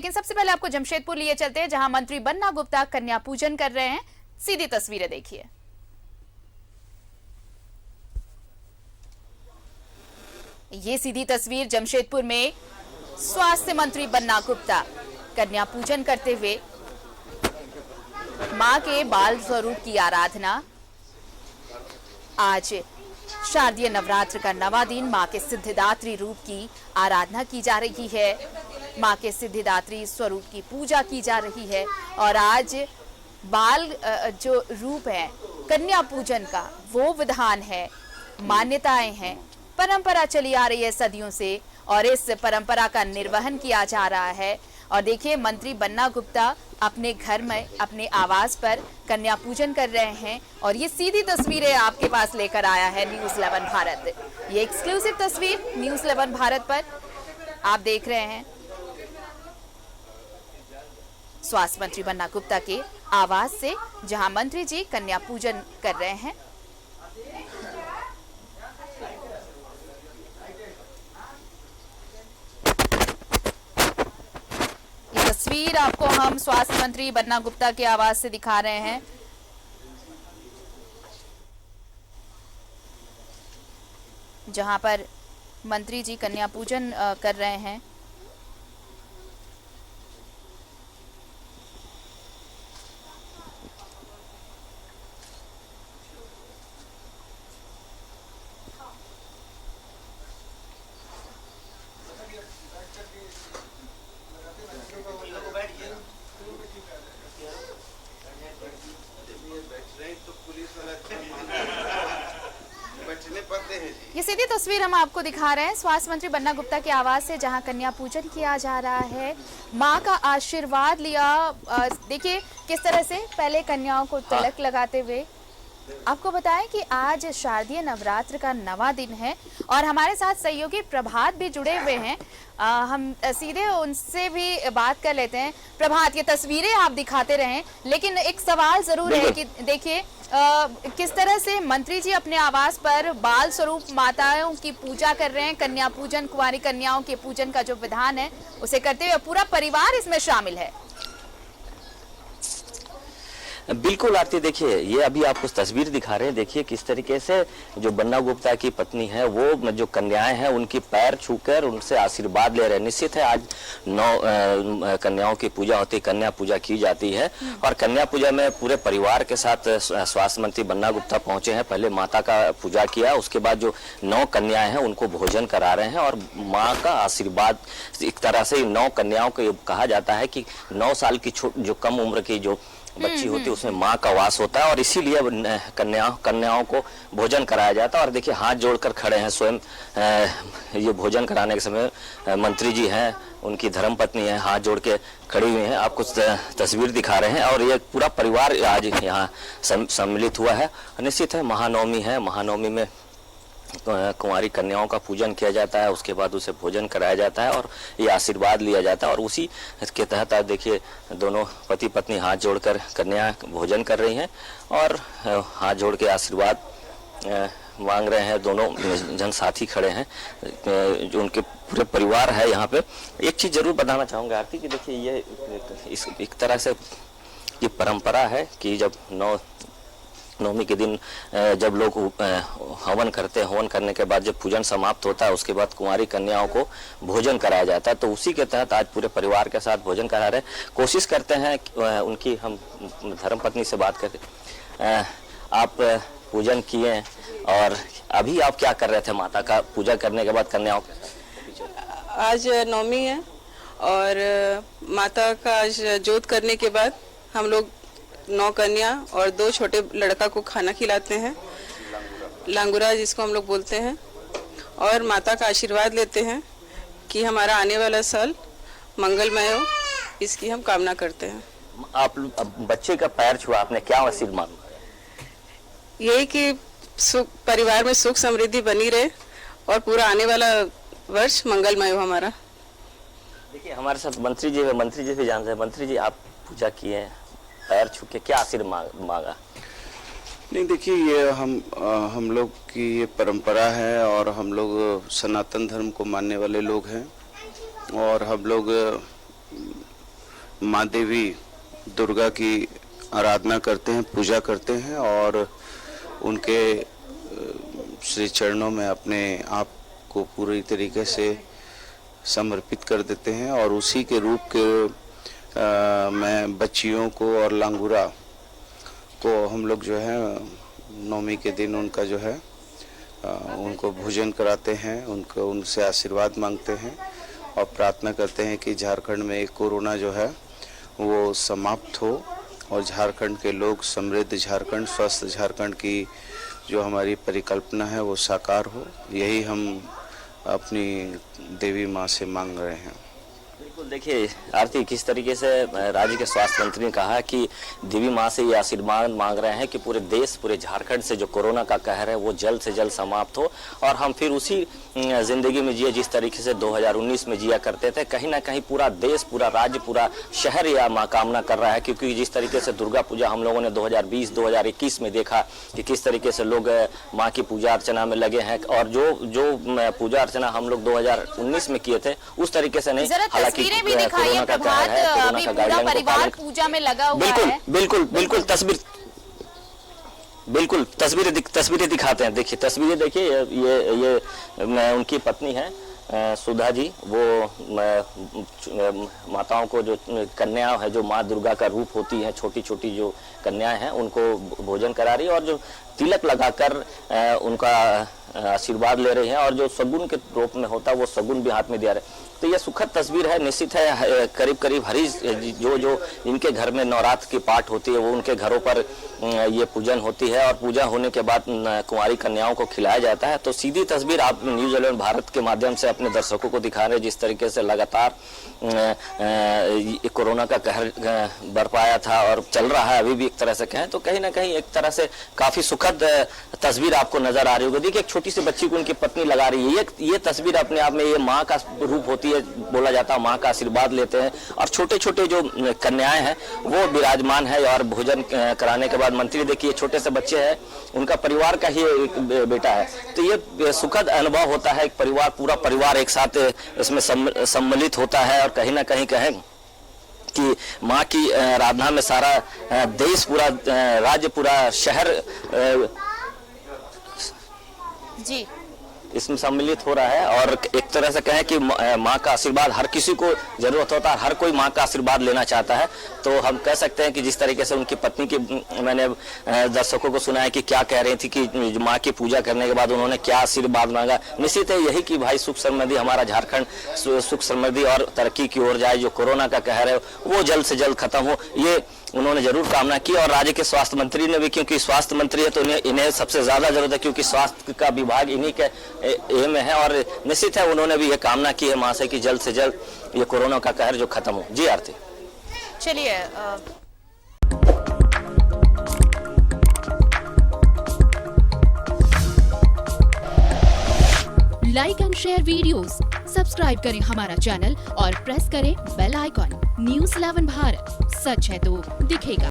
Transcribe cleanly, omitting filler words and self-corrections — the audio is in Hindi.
लेकिन सबसे पहले आपको जमशेदपुर लिए चलते हैं, जहां मंत्री बन्ना गुप्ता कन्या पूजन कर रहे हैं। सीधी तस्वीरें देखिए। ये सीधी तस्वीर जमशेदपुर में स्वास्थ्य मंत्री बन्ना गुप्ता कन्या पूजन करते हुए मां के बाल स्वरूप की आराधना। आज शारदीय नवरात्र का नवा दिन, मां के सिद्धिदात्री रूप की आराधना की जा रही है, मां के सिद्धिदात्री स्वरूप की पूजा की जा रही है। और आज बाल जो रूप है कन्या पूजन का, वो विधान है, मान्यताएं हैं, परंपरा चली आ रही है सदियों से, और इस परंपरा का निर्वहन किया जा रहा है। और देखिए, मंत्री बन्ना गुप्ता अपने घर में, अपने आवास पर कन्या पूजन कर रहे हैं। और ये सीधी तस्वीरें आपके पास लेकर आया है न्यूज़ 11 भारत। ये एक्सक्लूसिव तस्वीर न्यूज़ 11 भारत पर आप देख रहे हैं। स्वास्थ्य मंत्री बन्ना गुप्ता के आवास से, जहां मंत्री जी कन्या पूजन कर रहे हैं। तस्वीर आपको हम स्वास्थ्य मंत्री बन्ना गुप्ता के आवास से दिखा रहे हैं, जहां पर मंत्री जी कन्या पूजन कर रहे हैं। ये सीधी तस्वीर हम आपको दिखा रहे हैं स्वास्थ्य मंत्री बन्ना गुप्ता के आवास से, जहां कन्या पूजन किया जा रहा है, मां का आशीर्वाद लिया। देखिए किस तरह से पहले कन्याओं को तिलक लगाते हुए। आपको बताएं कि आज शारदीय नवरात्र का नवा दिन है और हमारे साथ सहयोगी प्रभात भी जुड़े हुए हैं। हम सीधे उनसे भी बात कर लेते हैं। प्रभात, ये तस्वीरें आप दिखाते रहें, लेकिन एक सवाल जरूर है कि देखिए किस तरह से मंत्री जी अपने आवास पर बाल स्वरूप माताओं की पूजा कर रहे हैं। कन्या पूजन, कुंवारी कन्याओं के पूजन का जो विधान है उसे करते हुए पूरा परिवार इसमें शामिल है। बिल्कुल आरती, देखिए ये अभी आपको तस्वीर दिखा रहे हैं। देखिए किस तरीके से जो बन्ना गुप्ता की पत्नी है, वो जो कन्याएं हैं उनकी पैर छूकर उनसे आशीर्वाद ले रहे हैं। निश्चित है आज 9 कन्याओं की पूजा होती है, कन्या पूजा की जाती है। और कन्या पूजा में पूरे परिवार के साथ स्वास्थ्य मंत्री बन्ना गुप्ता पहुंचे हैं। पहले माता का पूजा किया, उसके बाद जो 9 कन्याएं हैं उनको भोजन करा रहे हैं और माँ का आशीर्वाद। एक तरह से 9 कन्याओं को कहा जाता है कि 9 साल की जो कम उम्र की जो बच्ची होती है उसमें माँ का वास होता है, और इसीलिए कन्याओं को भोजन कराया जाता है। और देखिए हाथ जोड़कर खड़े हैं स्वयं। ये भोजन कराने के समय मंत्री जी हैं, उनकी धर्मपत्नी है, हाथ जोड़ के खड़ी हुई हैं। आपको तस्वीर दिखा रहे हैं। और ये पूरा परिवार आज यहाँ सम्मिलित हुआ है। निश्चित है महानवमी है, महानवमी में कुंवारी कन्याओं का पूजन किया जाता है, उसके बाद उसे भोजन कराया जाता है और ये आशीर्वाद लिया जाता है। और उसी के तहत आज देखिए दोनों पति पत्नी हाथ जोड़कर कन्या भोजन कर रही हैं और हाथ जोड़ के आशीर्वाद मांग रहे हैं। दोनों जन साथी खड़े हैं, जो उनके पूरे परिवार है यहाँ पे। एक चीज़ जरूर बताना चाहूँगा आरती कि देखिए ये एक तरह से ये परंपरा है कि जब नवमी के दिन जब लोग हवन करते हैं, हवन करने के बाद जब पूजन समाप्त होता है उसके बाद कुंवारी कन्याओं को भोजन कराया जाता है। तो उसी के तहत आज पूरे परिवार के साथ भोजन करा रहे हैं। कोशिश करते हैं उनकी, हम धर्मपत्नी से बात करके। आप पूजन किए और अभी आप क्या कर रहे थे माता का पूजा करने के बाद कन्याओं के? आज नवमी है और माता का आज जोत करने के बाद हम लोग 9 कन्या और 2 छोटे लड़का को खाना खिलाते हैं, लांगुरा जिसको हम लोग बोलते हैं, और माता का आशीर्वाद लेते हैं कि हमारा आने वाला साल मंगलमय हो, इसकी हम कामना करते हैं। आप बच्चे का पैर छुआ, आपने क्या वसीयत मांगा? यही कि परिवार में सुख समृद्धि बनी रहे और पूरा आने वाला वर्ष मंगलमय हो हमारा। देखिए हमारे साथ मंत्री जी भी जानते हैं। मंत्री जी, आप पूजा किए, पैर छू के क्या आशीर्वाद मांगा? नहीं, देखिए ये हम लोग की ये परंपरा है और हम लोग सनातन धर्म को मानने वाले लोग हैं और हम लोग माँ देवी दुर्गा की आराधना करते हैं, पूजा करते हैं और उनके श्री चरणों में अपने आप को पूरी तरीके से समर्पित कर देते हैं और उसी के रूप के में बच्चियों को और लांगुरा को हम लोग जो है नवमी के दिन उनका जो है उनको भोजन कराते हैं, उनसे आशीर्वाद मांगते हैं और प्रार्थना करते हैं कि झारखंड में एक कोरोना जो है वो समाप्त हो और झारखंड के लोग समृद्ध झारखंड, स्वस्थ झारखंड की जो हमारी परिकल्पना है वो साकार हो। यही हम अपनी देवी माँ से मांग रहे हैं। बिल्कुल, देखिए आरती, किस तरीके से राज्य के स्वास्थ्य मंत्री ने कहा कि देवी माँ से ये आशीर्वाद मांग रहे हैं कि पूरे देश, पूरे झारखंड से जो कोरोना का कहर है वो जल्द से जल्द समाप्त हो और हम फिर उसी जिंदगी में जिए जिस तरीके से 2019 में जिया करते थे। कहीं ना कहीं पूरा देश, पूरा राज्य, पूरा शहर यह माँ कामना कर रहा है, क्योंकि जिस तरीके से दुर्गा पूजा हम लोगों ने 2020-2021 में देखा कि किस तरीके से लोग माँ की पूजा अर्चना में लगे हैं और जो पूजा अर्चना हम लोग 2019 में किए थे उस तरीके से नहीं। हालांकि भी दिखाइए प्रभात, अभी पूरा परिवार पूजा में लगा हुआ है। बिल्कुल तस्वीरें दिखाते हैं। देखिए तस्वीरें देखिए, ये उनकी पत्नी है सुधा जी, वो माताओं को जो कन्या है, जो माँ दुर्गा का रूप होती है, छोटी छोटी जो कन्याएं हैं उनको भोजन करा रही है और जो तिलक लगाकर उनका आशीर्वाद ले रहे हैं और जो सगुन के रूप में होता है वो सगुन भी हाथ में दिया रहे। तो ये सुखद तस्वीर है। निश्चित है करीब हरी जो इनके घर में नवरात्र की पाठ होती है वो उनके घरों पर ये पूजन होती है और पूजा होने के बाद कुंवारी कन्याओं को खिलाया जाता है। तो सीधी तस्वीर आप न्यूज़ 11 भारत के माध्यम से अपने दर्शकों को दिखा रहे हैं जिस तरीके से लगातार कोरोना का कहर बरपाया था और चल रहा है अभी भी, एक तरह से कहें तो कहीं ना कहीं एक तरह से काफी सुखद तस्वीर आपको नजर आ रही होगी। देखिए एक छोटी सी बच्ची को उनकी पत्नी लगा रही है। ये तस्वीर अपने आप में ये माँ का रूप होती है, बोला जाता है माँ का आशीर्वाद लेते हैं और छोटे छोटे जो कन्याएं हैं वो विराजमान है और भोजन कराने के बाद मंत्री देखिए छोटे से बच्चे हैं, उनका परिवार का ही एक बेटा है। तो ये सुखद अनुभव होता है, एक परिवार, पूरा परिवार एक साथ इसमें सम्मिलित होता है और कहीं ना कहीं कहें कि माँ की आराधना में सारा देश, पूरा राज्य, पूरा शहर जी इसमें सम्मिलित हो रहा है और एक तरह से कहें कि माँ का आशीर्वाद हर किसी को जरूरत होता है, हर कोई माँ का आशीर्वाद लेना चाहता है। तो हम कह सकते हैं कि जिस तरीके से उनकी पत्नी की मैंने दर्शकों को सुना है कि क्या कह रही थी कि माँ की पूजा करने के बाद उन्होंने क्या आशीर्वाद मांगा। निश्चित है यही कि भाई सुख समृद्धि, हमारा झारखंड सुख समृद्धि और तरक्की की ओर जाए, जो कोरोना का कहर है वो जल्द से जल्द खत्म हो, ये उन्होंने जरूर कामना की। और राज्य के स्वास्थ्य मंत्री ने भी, क्योंकि स्वास्थ्य मंत्री है तो इन्हें सबसे ज्यादा जरूरत है, क्योंकि स्वास्थ्य का विभाग इन्हीं के में है और निश्चित है उन्होंने भी ये कामना की है माँ से कि जल्द से जल्द ये कोरोना का कहर जो खत्म हो। जी आरती, चलिए like and share videos, subscribe करें हमारा चैनल और प्रेस करें बेल आइकॉन। न्यूज़ 11 भारत, सच है तो दिखेगा।